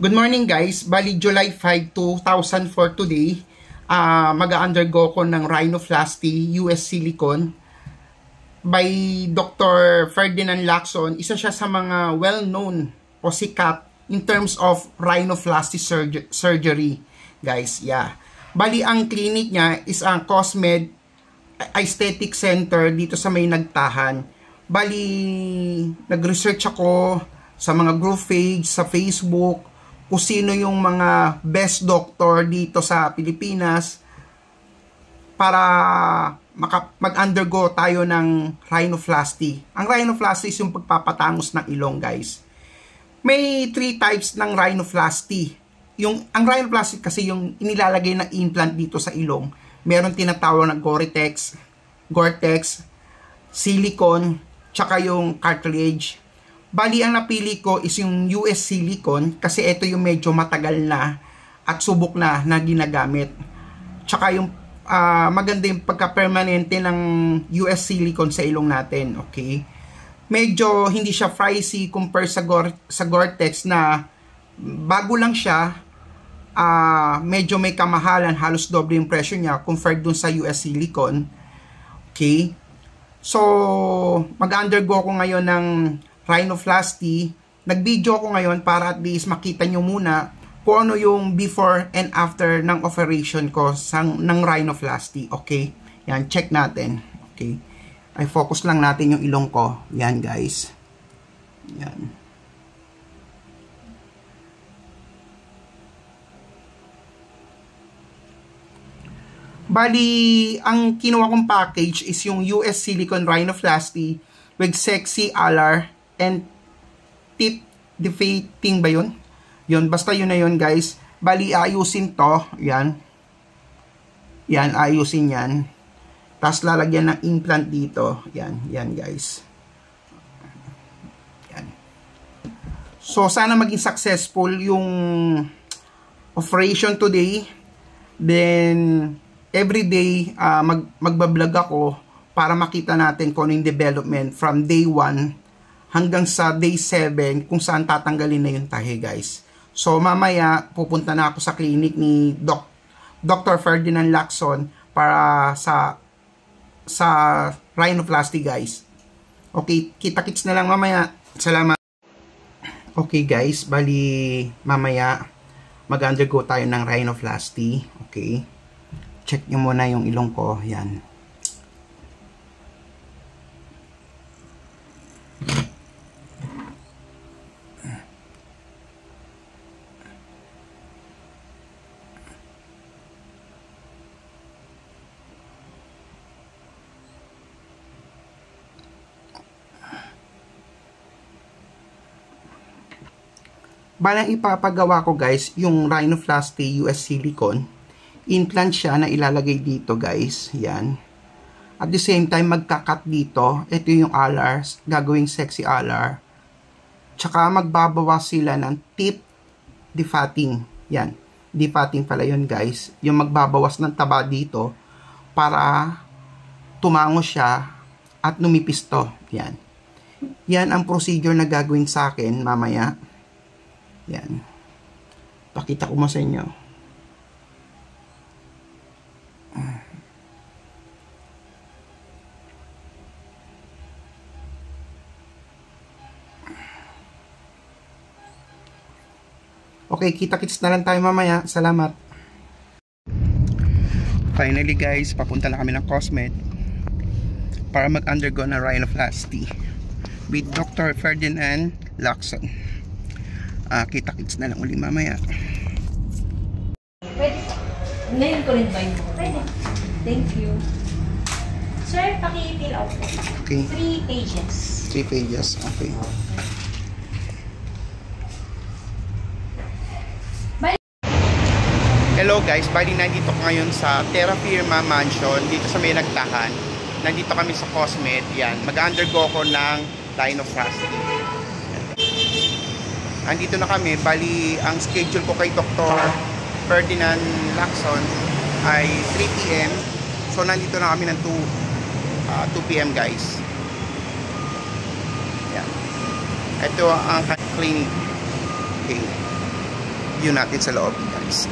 Good morning guys, bali July 5, 2004 today, mag-undergo ko ng rhinoplasty US silicone by Dr. Ferdinand Lacson. Isa siya sa mga well-known o sikat in terms of rhinoplasty surgery guys. Bali ang clinic niya is ang Cosmed Aesthetic Center dito sa may Nagtahan. Bali nag-research ako sa mga group page sa Facebook kung sino yung mga best doctor dito sa Pilipinas para mag-undergo tayo ng rhinoplasty. Ang rhinoplasty is yung pagpapatangos ng ilong guys. May 3 types ng rhinoplasty. Ang rhinoplasty kasi yung inilalagay na implant dito sa ilong. Meron tinatawag na Gore-Tex, silicone, tsaka yung cartilage. Bali, ang napili ko is yung US silicone kasi ito yung medyo matagal na at subok na ginagamit. Tsaka yung maganda yung pagka-permanente ng US silicone sa ilong natin, okay? Medyo hindi siya pricey compare sa Gore-Tex na bago lang siya, medyo may kamahalan, halos doble yung presyo niya compared dun sa US silicone, okay? So, mag-undergo ko ngayon ng rhinoplasty. Nag-video ko ngayon para at least makita nyo muna kung ano yung before and after ng operation ko ng rhinoplasty. Okay? Yan, check natin. Okay? Ay focus lang natin yung ilong ko. Yan guys. Yan. Bali, ang kinuha kong package is yung US silicone rhinoplasty with sexy alar and tip deflating ba yun? Yun, basta yun na yun guys. Bali, ayusin to. Yan. Yan, ayusin yan. Tapos lalagyan ng implant dito. Yan, yan guys. Yan. So, sana maging successful yung operation today. Then, everyday, magbablog ako para makita natin kung ano yung development from day 1 hanggang sa day 7 kung saan tatanggalin na yung tahi guys. So mamaya pupunta na ako sa clinic ni Dr. Ferdinand Lacson para sa rhinoplasty guys. Okay, kita-kits na lang mamaya. Salamat. Okay guys, bali mamaya mag-undergo tayo ng rhinoplasty. Okay. Check nyo muna yung ilong ko. Yan. Balang ipapagawa ko guys, yung rhinoplasty US silicone. Implant siya na ilalagay dito guys. Yan. At the same time, magkakat dito. Ito yung alar. Gagawing sexy alar. Tsaka magbabawas sila ng tip defatting. Yan. Defatting pala yun guys. Yung magbabawas ng taba dito para tumango siya at numipis to. Yan. Yan ang procedure na gagawin sa akin mamaya. Yan. Pakita ko mo sa inyo. Okay, kita-kits na lang tayo mamaya. Salamat. Finally guys, papunta na kami ng Cosmed para mag-undergo na rhinoplasty with Dr. Ferdinand Lacson. Kita-kits na lang uli mamaya. Pwede po. Ngayon ko rin ba yun? Pwede. Thank you. Sir, paki-fill out po. Okay. 3 pages. 3 pages. Okay. Hello guys, bali nandito ko ngayon sa Terra Firma Mansion dito sa may Nagtahan. Nandito kami sa Cosmed. Yan, mag-undergo ko ng rhinoplasty. Andito na kami, bali ang schedule ko kay Dr. Ferdinand Lacson ay 3 PM. So nandito na kami ng 2 PM guys. Yan. Ito ang clinic. Okay. view natin sa loob, guys.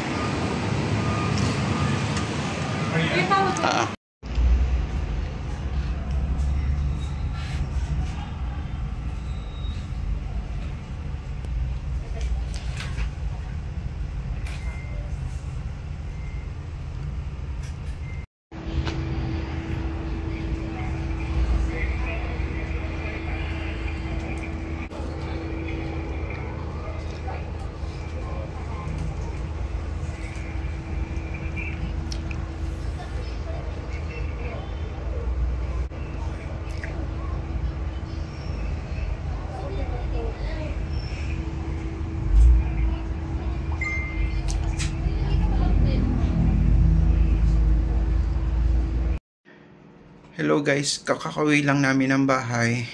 Hello guys, kakakauwi lang namin ng bahay.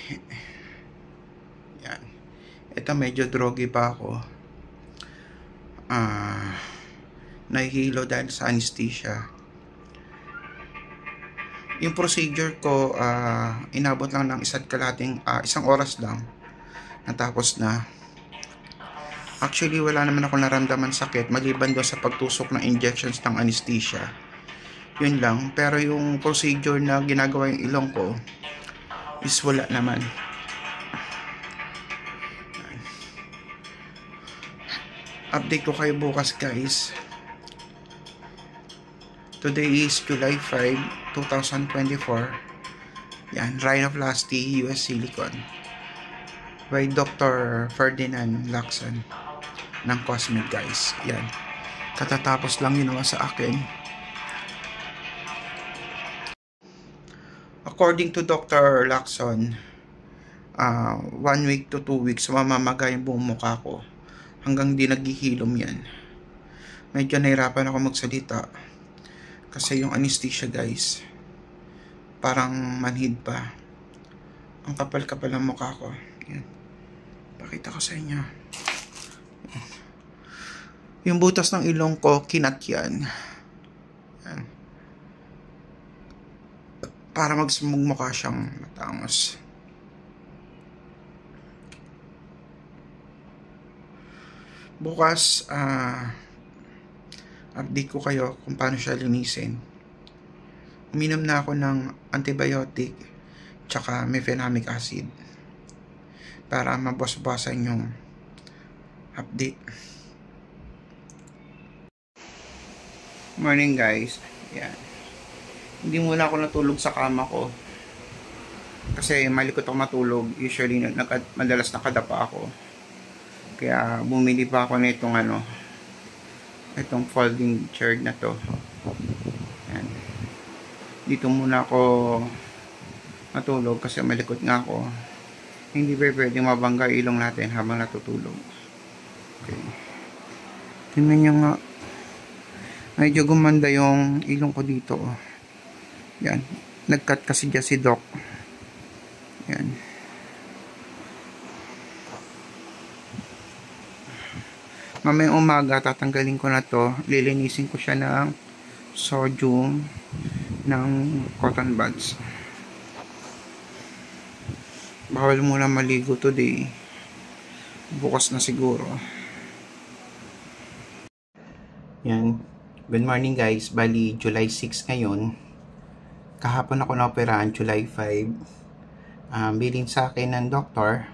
Yan. Ito medyo drogy pa ako. Nahihilo dahil sa anesthesia. Yung procedure ko, inabot lang ng isang oras lang. Natapos na. Actually, wala naman ako naramdaman sakit maliban doon sa pagtusok ng injections ng anesthesia. Yun lang, pero yung procedure na ginagawa yung ilong ko is wala naman. Update ko kayo bukas guys. Today is July 5, 2024. Yan, rhinoplasty US silicone by Dr. Ferdinand Lacson ng Cosmed guys. Yan, katatapos lang yun sa akin. According to Dr. Lacson, 1 week to 2 weeks mamamaga yung buong mukha ko hanggang di naghihilom yan. Medyo nahirapan ako magsalita kasi yung anesthesia guys, parang manhid pa. Ang kapal-kapal ng mukha ko. Yan. Pakita ko sa inyo. Yung butas ng ilong ko, kinat yan. Yan. Para magmukha siyang matangos. Bukas, update ko kayo kung paano siya linisin. Uminom na ako ng antibiotic tsaka mefenamic acid para mabos-basan yung update. Morning guys. Yan. Hindi muna ako natulog sa kama ko kasi malikot ako matulog. Usually madalas nakadapa ako, kaya bumili pa ako nitong itong folding chair na to. Yan. Dito muna ako matulog kasi malikot nga ako. Hindi pwede mabangga ilong natin habang natutulog. Okay, tingnan nyo nga, medyo gumanda yung ilong ko dito. Yan. Nag-cut kasi dyan si Doc. Yan. Mamayang umaga, tatanggalin ko na to. Lilinisin ko siya ng sodium ng cotton buds. Bawal muna maligo today. Bukas na siguro. Yan. Good morning guys. Bali, July 6 ngayon. Kahapon ako na-operahan, July 5. Bilin sa akin ng doktor,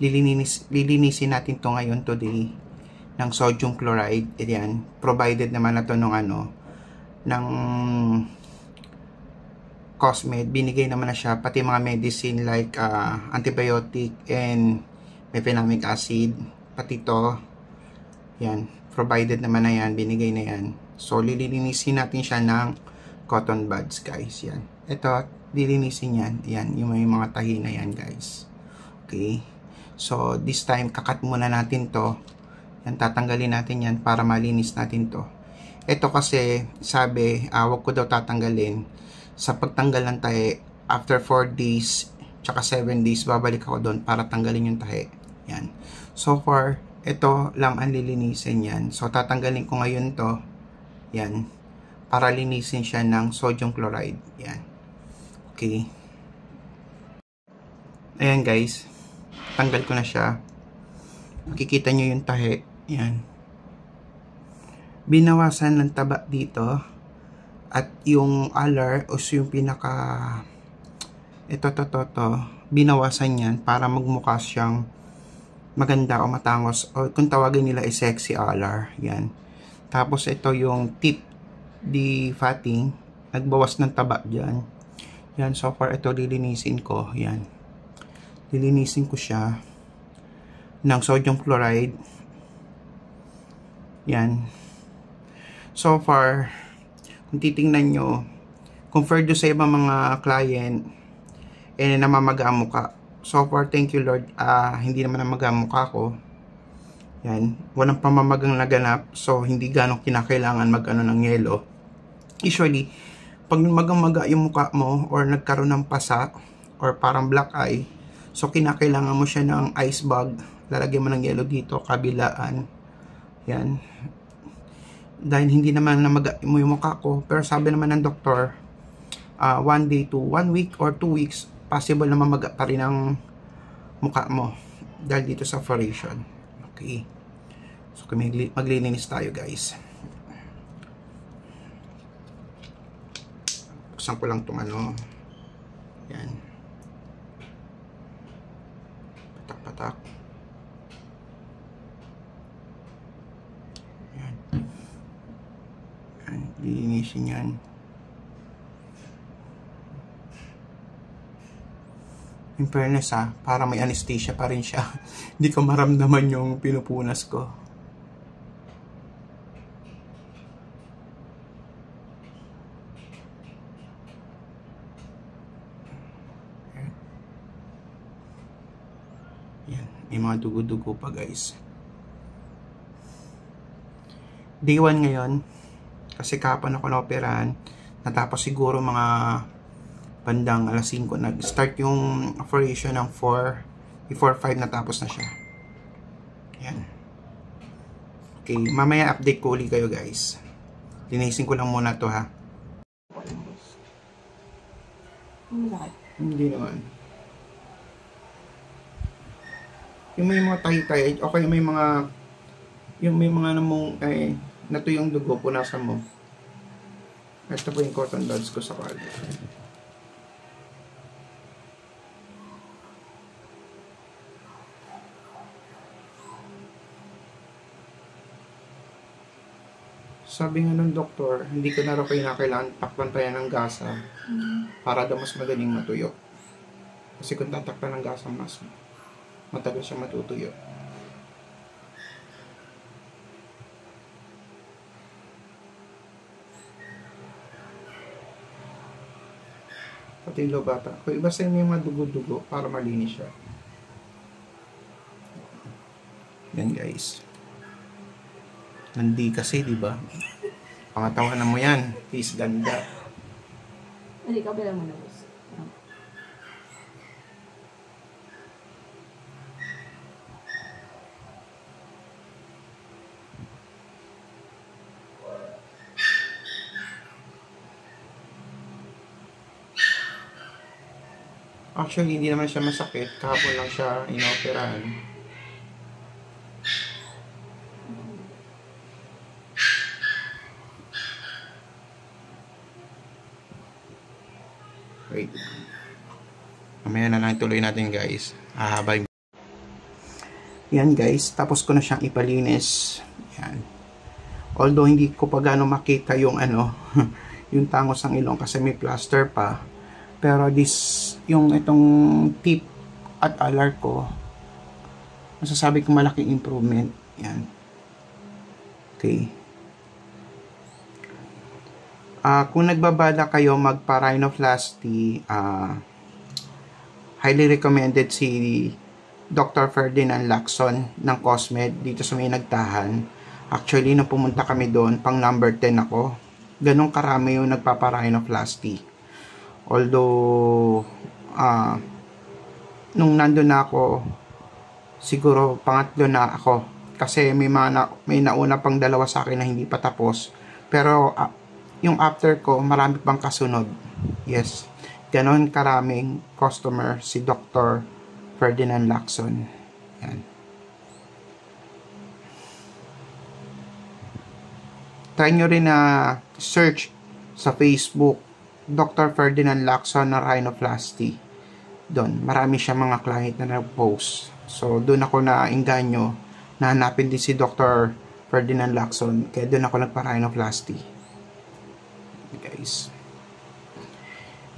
lilinisin natin to ngayon today ng sodium chloride. Ayan, provided naman na to ng Cosmed. Binigay naman na siya, pati mga medicine like antibiotic and mefenamic acid, pati to. Yan, provided naman na yan, binigay na yan. So, lilinisin natin siya ng cotton buds guys. Yan. Ito, lilinisin yan. Yan, yung may mga tahi na yan guys. Okay. So, this time, kakat muna natin to. Yan, tatanggalin natin yan para malinis natin to. Ito kasi, sabi, wag ko daw tatanggalin. Sa pagtanggal ng tahi, after 4 days, tsaka 7 days, babalik ako doon para tanggalin yung tahi. Yan. So far, ito lang ang lilinisin yan. So, tatanggalin ko ngayon to. Yan. Para linisin siya ng sodium chloride. Yan. Okay. Ayan guys. Tanggal ko na siya. Makikita nyo yung tahi. Yan. Binawasan ng taba dito. At yung alar, o yung pinaka, ito, binawasan yan para magmukha siyang maganda o matangos. O kung tawagin nila ay sexy alar. Yan. Tapos ito yung tip di fatting. Nagbawas ng taba dyan. Yan, so far ito lilinisin ko. Yan. Lilinisin ko siya ng sodium chloride. Yan. So far, kung titingnan nyo, compared sa ibang mga client, namamaga ang mukha. So far, thank you Lord, hindi naman namaga ang mukha ko. Yan. Walang pamamagang naganap, so hindi ganong kinakailangan mag-ano ng yelo. Usually, pag maga yung mukha mo or nagkaroon ng pasa or parang black eye, so kinakailangan mo siya ng ice bag. Lalagyan mo ng yelo dito, kabilaan. Yan. Dahil hindi naman namaga mo yung mukha ko, pero sabi naman ng doktor, 1 day to 1 week or 2 weeks, possible na mamaga pa rin ang mukha mo dahil dito sa foundation. Okay. So maglilinis tayo guys. Buksan ko lang itong ano. Yan. Patak-patak. Yan. Yan. Lilinisin yan. In fairness para may anesthesia pa rin siya. Hindi ko maramdaman yung pinupunas ko. Yan. May mga dugo-dugo pa guys. Day 1 ngayon. Kasi kapon ako na-operahan. Natapos siguro mga bandang alas 5 nag-start yung operation ng 4 before 5 natapos na siya. Yan. Okay, mamaya update ko ulit kayo guys. Linisin ko lang muna to ha. Hindi naman. Yung may mga tahi-tahi, okay, may mga namong natuyong dugo, punasan mo. Ito po yung cotton buds ko sa kalbo. Sabi nga ng doktor, hindi ko na raw kailangan takpan ng gasa para daw mas madaling matuyo. Kasi kung tatakpan ng gasa, mas matagal siya matutuyo. Pati yung lobata. Kung ibasahin mo yung mga dugo-dugo para malinis siya. Yan guys. Nandi kasi, di ba? Pangatawanan mo yan. Please, ganda. Hindi ka bilang mo na gusto. Actually, hindi naman siya masakit. Kahapon lang siya inoperahan. Wait. Mamaya na lang tuloy natin guys. Habay. Yan guys. Tapos ko na siyang ipalinis. Yan. Although hindi ko pa gano'ng makita yung yung tangos ng ilong kasi may plaster pa. Pero yung itong tip at alar ko, masasabi ko malaking improvement. Yan. Okay. Kung nagbabala kayo magpa-rhinoplasty, highly recommended si Dr. Ferdinand Lacson ng Cosmed dito sa may Nagtahan. Actually, nung pumunta kami doon, pang number 10 ako. Ganong karami yung nagpapa-rhinoplasty. Although, nung nandun na ako, siguro pangatlo na ako. Kasi may nauna pang dalawa sa akin na hindi pa tapos. Pero, yung after ko, marami pang kasunod. Yes. Ganon karaming customer si Dr. Ferdinand Lacson. Yan. try nyo rin na search sa Facebook, Dr. Ferdinand Lacson na rhinoplasty. Doon, marami siya mga client na nag-post. So, doon ako nainganyo na hanapin din si Dr. Ferdinand Lacson. Kaya doon ako nagpa-rhinoplasty. Guys.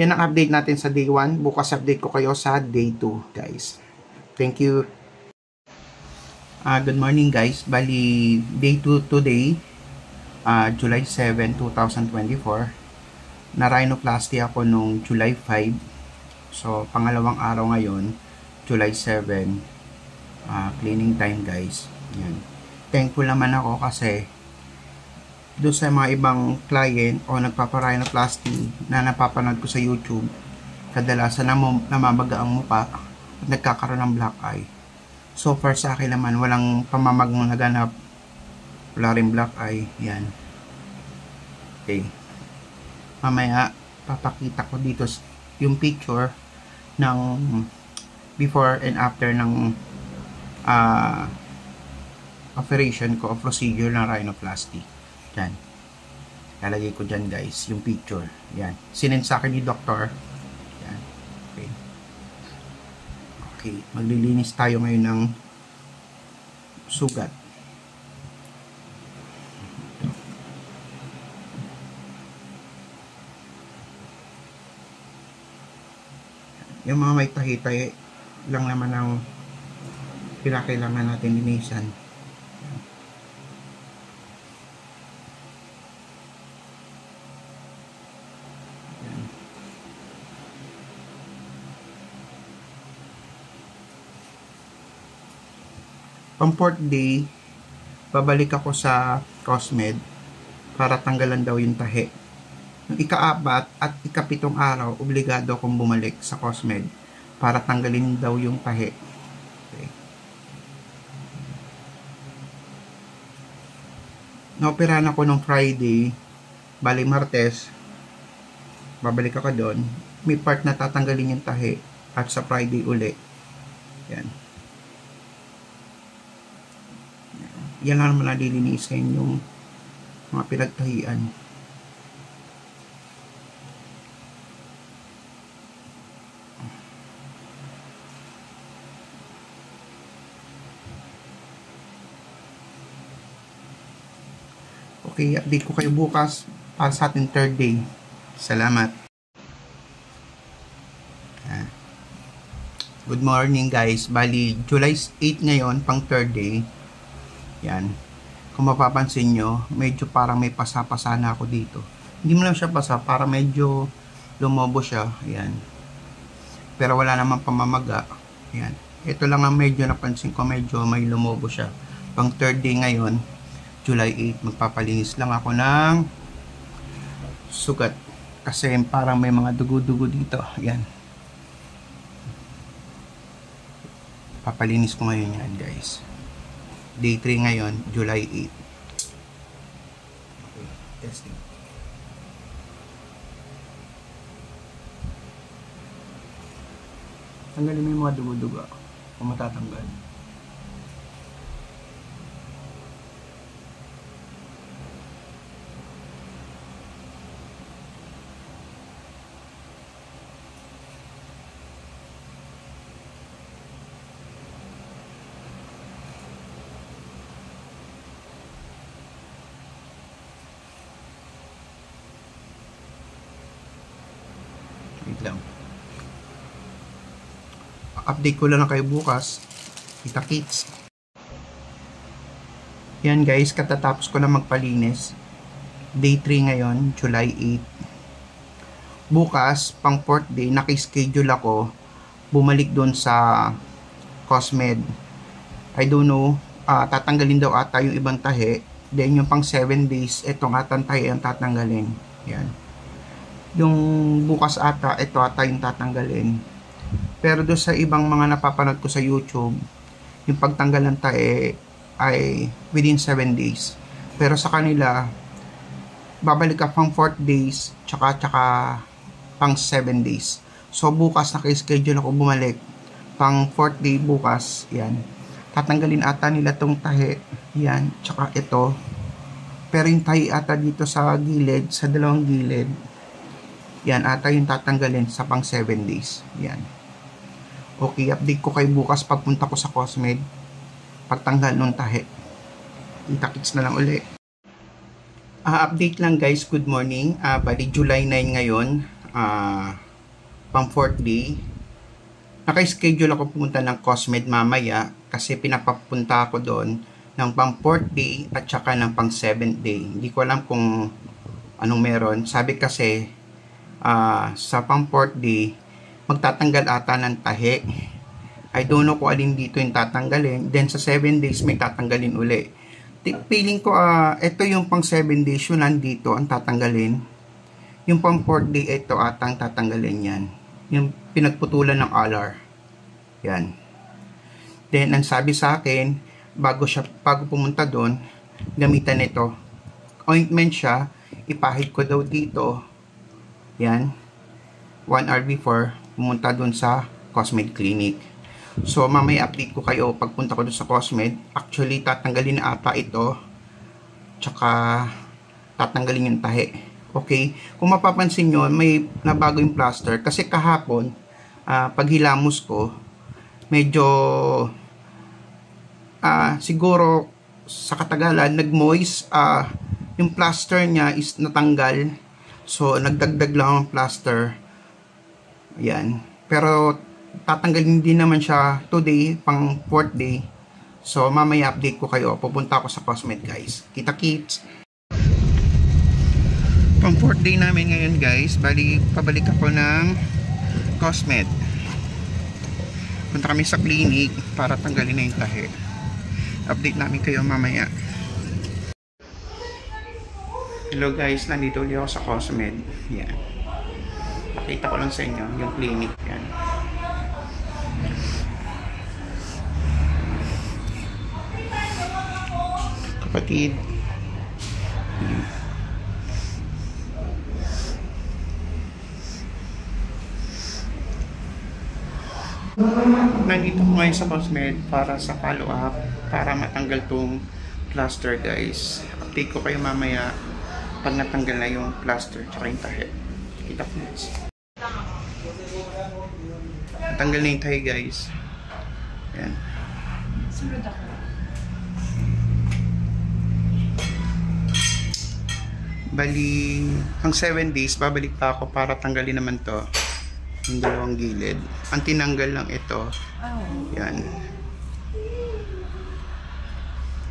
Yan ang update natin sa day 1. Bukas update ko kayo sa day 2, guys. Thank you. Good morning, guys. Bali, day 2 today. July 7, 2024. Na rhinoplasty ako nung July 5. So, pangalawang araw ngayon, July 7. Cleaning time, guys. Yan. Thankful naman ako kasi doon sa mga ibang client o nagpapa-rhinoplasty na napapanood ko sa YouTube, kadalasan namamaga ang muka at nagkakaroon ng black eye. So far sa akin naman, walang pamamagong naganap. Wala rin black eye. Yan. Okay. Mamaya, papakita ko dito yung picture ng before and after ng operation ko o procedure ng rhinoplasty. Yan. Lalagay ko dyan, guys, yung picture. Yan. Sinend sa akin ni doktor. Yan. Okay. Okay. Maglilinis tayo ngayon ng sugat. Yung mga may tahi-tahi lang naman ang kailangan natin linisan. Pang 4th day, babalik ako sa Cosmed para tanggalan daw yung tahi. Yung ika-4 at ika-7 araw, obligado akong bumalik sa Cosmed para tanggalin daw yung tahi. Okay. Naoperahan ako nung Friday, bali Martes, babalik ako doon. May part na tatanggalin yung tahi at sa Friday uli. Yan. Yan lang naman nalilinisin yung mga pinagtahian. Okay, update ko kayo bukas para sa ating 3rd day. Salamat. Good morning, guys. Bali, July 8 ngayon, pang 3rd day. Yan. Kung mapapansin nyo, medyo parang may pasa-pasa na ako dito. Hindi mo lang siya pasa, para medyo lumobo siya. Yan. Pero wala namang pamamaga. Yan. Ito lang ang medyo napansin ko, medyo may lumobo siya. Pang 3rd day ngayon, July 8, magpapalinis lang ako ng sugat. Kasi parang may mga dugo-dugo dito. Yan. Papalinis ko ngayon yan, guys. Day 3 ngayon, July 8. Okay, testing. Tanggalin mo yung mga dugo-dugo kung matatanggal. Lang. Update ko lang kayo bukas. Kita kits. Yan, guys, katatapos ko na magpalinis. Day 3 ngayon, July 8. Bukas, pang 4th day, naki-schedule ako bumalik doon sa Cosmed. I don't know, tatanggalin daw ata yung ibang tahi. Then yung pang 7 days, itong atang tahi ang tatanggalin. Yan. Yung bukas ata, ito ata yung tatanggalin. Pero doon sa ibang mga napapanood ko sa YouTube, yung pagtanggal ng tae ay within 7 days. Pero sa kanila, babalik ka pang 4 days, tsaka pang 7 days. So bukas naka-schedule ako bumalik. Pang 4th day bukas, yan. Tatanggalin ata nila tong tahe, yan, tsaka ito. Pero yung tahi ata dito sa gilid, sa dalawang gilid, yan ata yung tatanggalin sa pang 7 days. Yan. Okay, update ko kayo bukas pagpunta ko sa Cosmed. Pagtanggal nung tahi. Kita-kits na lang uli. Update lang guys, good morning. Bali July 9 ngayon. Pang 4th day. Naka-schedule ako pumunta ng Cosmed mamaya kasi pinapapunta ako doon ng pang 4th day at saka ng pang 7th day. Hindi ko alam kung anong meron. Sabi kasi sa pang 4th day magtatanggal ata ng tahi. I don't know kung alin dito yung tatanggalin. Then sa 7 days may tatanggalin uli. Feeling ko ito yung pang 7 days yun nandito ang tatanggalin. Yung pang 4th day ito atang tatanggalin yan. Yung pinagputulan ng alar. Yan. Then ang sabi sa akin bago pumunta doon, gamitan ito. Ointment siya, ipahid ko daw dito. Yan. 1 hour before pumunta doon sa Cosmed Clinic. So mamaya update ko kayo pagpunta ko doon sa Cosmed. Actually tatanggalin na ata ito. Tsaka tatanggalin yung tahi. Okay? Kung mapapansin nyo, may nabago yung plaster. Kasi kahapon, paghilamos ko, medyo siguro sa katagalan, nag-moist. Yung plaster niya is natanggal. So, nagdagdag lang ang plaster. Ayan. Pero, tatanggalin din naman siya today, pang 4th day. So, mamaya update ko kayo. Pupunta ako sa Cosmed, guys. Kita-kits! Pang 4th day namin ngayon, guys. Pabalik ako ng Cosmed. Punta kami sa clinic para tanggalin na yung tahi. Update namin kayo mamaya. Hello guys, nandito ulit ako sa Cosmed. Yan. Pakita ko lang sa inyo yung clinic. Yan. Kapatid. Yan. Nandito ko ngayon sa Cosmed para sa follow-up para matanggal tong plaster guys. Update ko kayo mamaya pag natanggal na yung plaster tsaka yung tahi. Kita ko guys. Natanggal na yung tahi guys. Ayan. Sunod ako. Bali, ang 7 days babalik pa ako para tanggalin naman to. Yung dalawang gilid. Ang tinanggal lang ito. Yan.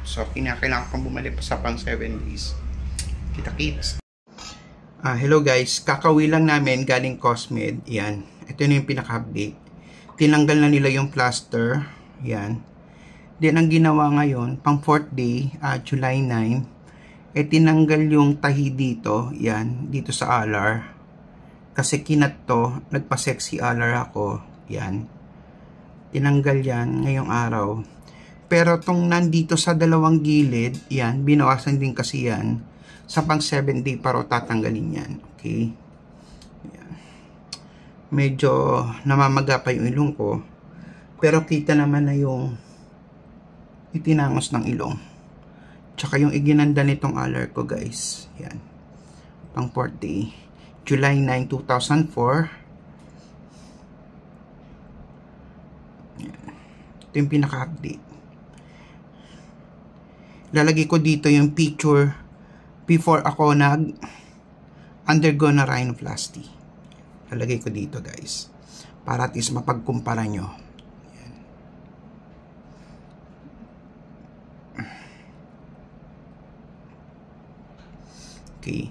So, kinakailangan pang bumalik pa sa pang 7 days. Kita-kits. Hello guys. Kakauwi lang namin galing Cosmed. Yan. Ito na yung pinaka-update. Tinanggal na nila yung plaster. Yan. Then, ang ginawa ngayon, pang 4th day, July 9, tinanggal yung tahi dito. Yan. Dito sa alar. Kasi kinat to, nagpa-sexy alar ako. Yan. Tinanggal yan ngayong araw. Pero tong nandito sa dalawang gilid, yan, binawasan din kasi yan. Sa pang 7 day paro tatanggalin yan. Okay? Yan. Medyo namamaga pa yung ilong ko. Pero kita naman na yung itinangos ng ilong. Tsaka yung iginanda nitong alar ko guys. Yan. Pang 4th day. July 9, 2004. Ito yung pinaka-update. Lalagay ko dito yung picture before ako nag-undergo na rhinoplasty. Lalagay ko dito guys. Para at least mapagkumpara nyo. Yan. Okay.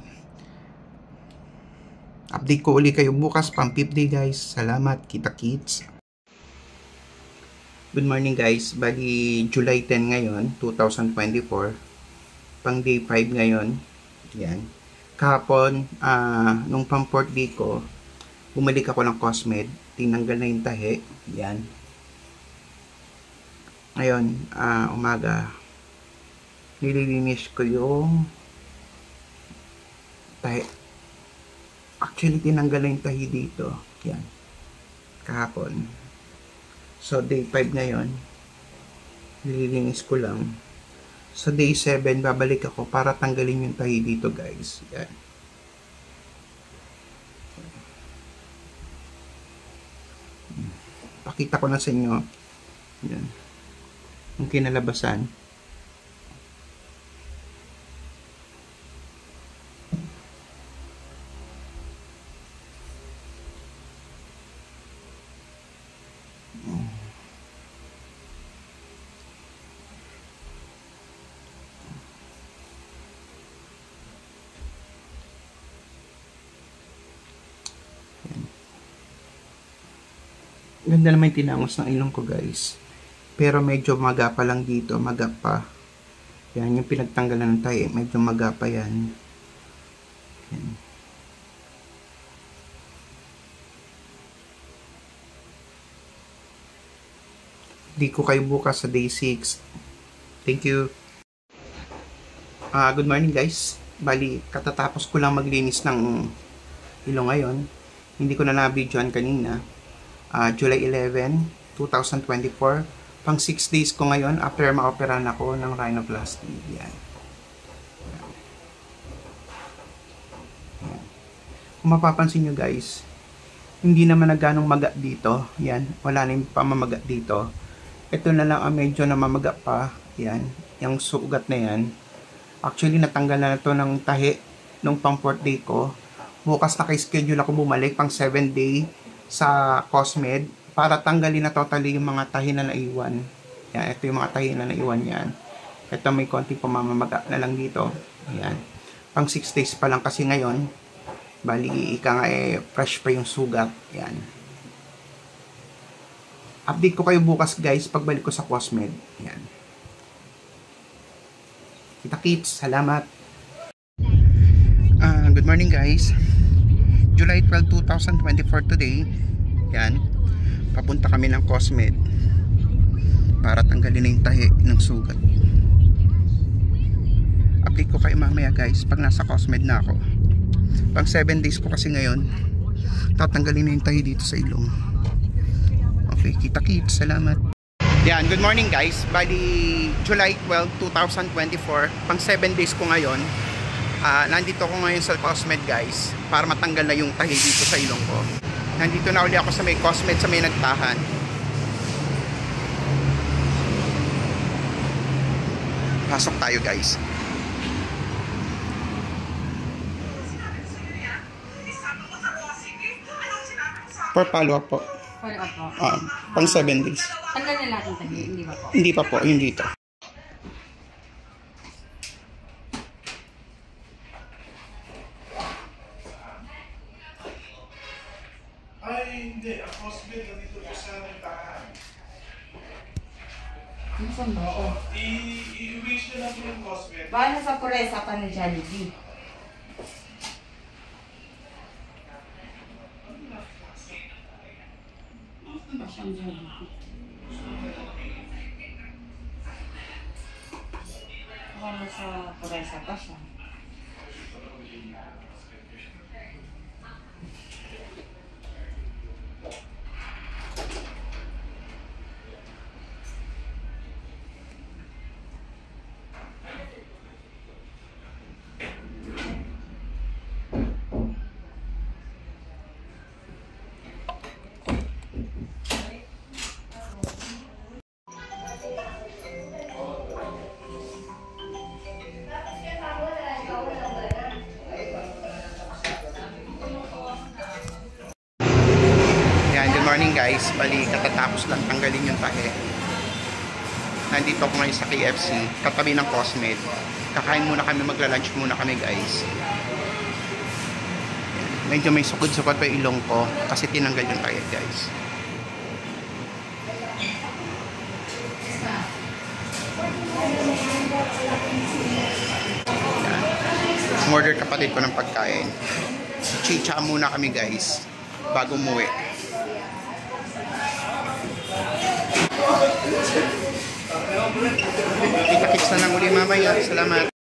Update ko uli kayo bukas pang 5th day guys. Salamat. Kita-kits. Good morning guys. Bali July 10 ngayon, 2024. Pang day 5 ngayon. Yan. Kahapon, nung pang 4th day ko, bumalik ako ng Cosmed. Tinanggal na yung tahi. Yan. Ngayon, umaga, nililinis ko yung tahi. Actually, tinanggal na yung tahi dito. Yan. Kahapon. So, day 5 ngayon. Nililinis ko lang. Sa day 7, babalik ako para tanggalin yung tahi dito, guys. Yan. Pakita ko na sa inyo. Yan. Yung kinalabasan. Ganda naman yung tinangos ng ilong ko, guys. Pero medyo maga pa lang dito. Maga pa. Yan, yung pinagtanggalan ng tahi. Medyo maga pa yan. Yan. Di ko kayo bukas sa day 6. Thank you. Good morning, guys. Bali, katatapos ko lang maglinis ng ilong ngayon. Hindi ko na na-videoan kanina. July 11, 2024. Pang 6 days ko ngayon after ma-operan ako ng rhinoplasty. Yan. Kung mapapansin nyo, guys, hindi naman na ganong maga dito. Yan. Wala na yung pamamaga dito. Ito na lang ang medyo namamaga pa. Yan. Yung sugat na yan. Actually, natanggal na ito ng tahi nung pang 4th day ko. Bukas naka-schedule ako bumalik pang 7th day sa Cosmed para tanggalin na totally yung mga tahi na naiwan. Yan, ito yung mga tahi na naiwan yan. Ito may konting pamamamaga na lang dito. Yan. Pang 6 days pa lang kasi ngayon. Bali, ika nga fresh pa yung sugat. Yan. Update ko kayo bukas, guys, pagbalik ko sa Cosmed. Yan. Kita-kits. Salamat. Good morning, guys. July 12, 2024 today. Yan. Papunta kami ng Cosmed para tanggalin na yung tahi ng sugat. Update ko kayo mamaya, guys, pag nasa Cosmed na ako. Pang 7 days ko kasi ngayon. Tatanggalin na yung tahi dito sa ilong. Okay, kita-kits. Salamat. Yan, good morning, guys. Bali, July 12, 2024. Pang 7 days ko ngayon. Nandito ako ngayon sa Cosmed, guys, para matanggal na yung tahi dito sa ilong ko. Nandito na uli ako sa may Cosmed, sa may nagtahan. Pasok tayo, guys. For follow-up po. Follow-up po. Pang 7 days. Tanggal na lahat ng tahi, hindi ba po? Hindi pa po, yung dito. Ay, hindi. Ang Cosmed na dito po sa nagtahan. Saan ba? I-wish nyo lang po yung Cosmed. Baka sa Puresa pa na Jollibee. Ba siyang Jollibee? Baka sa Puresa pa siya. Morning, guys. Bali, katatapos lang tanggalin yung tahi. Nandito ako ngayon sa KFC, katabi ng Cosmed. Kakain muna kami, magla-lunch muna kami, guys. Medyo may sukod-sukod pa yung ilong ko kasi tinanggal yung tahi, guys. Order kapatid ko ng pagkain. Chicha muna kami, guys, bago umuwi. Kita-kits na lang uli mamaya. Salamat.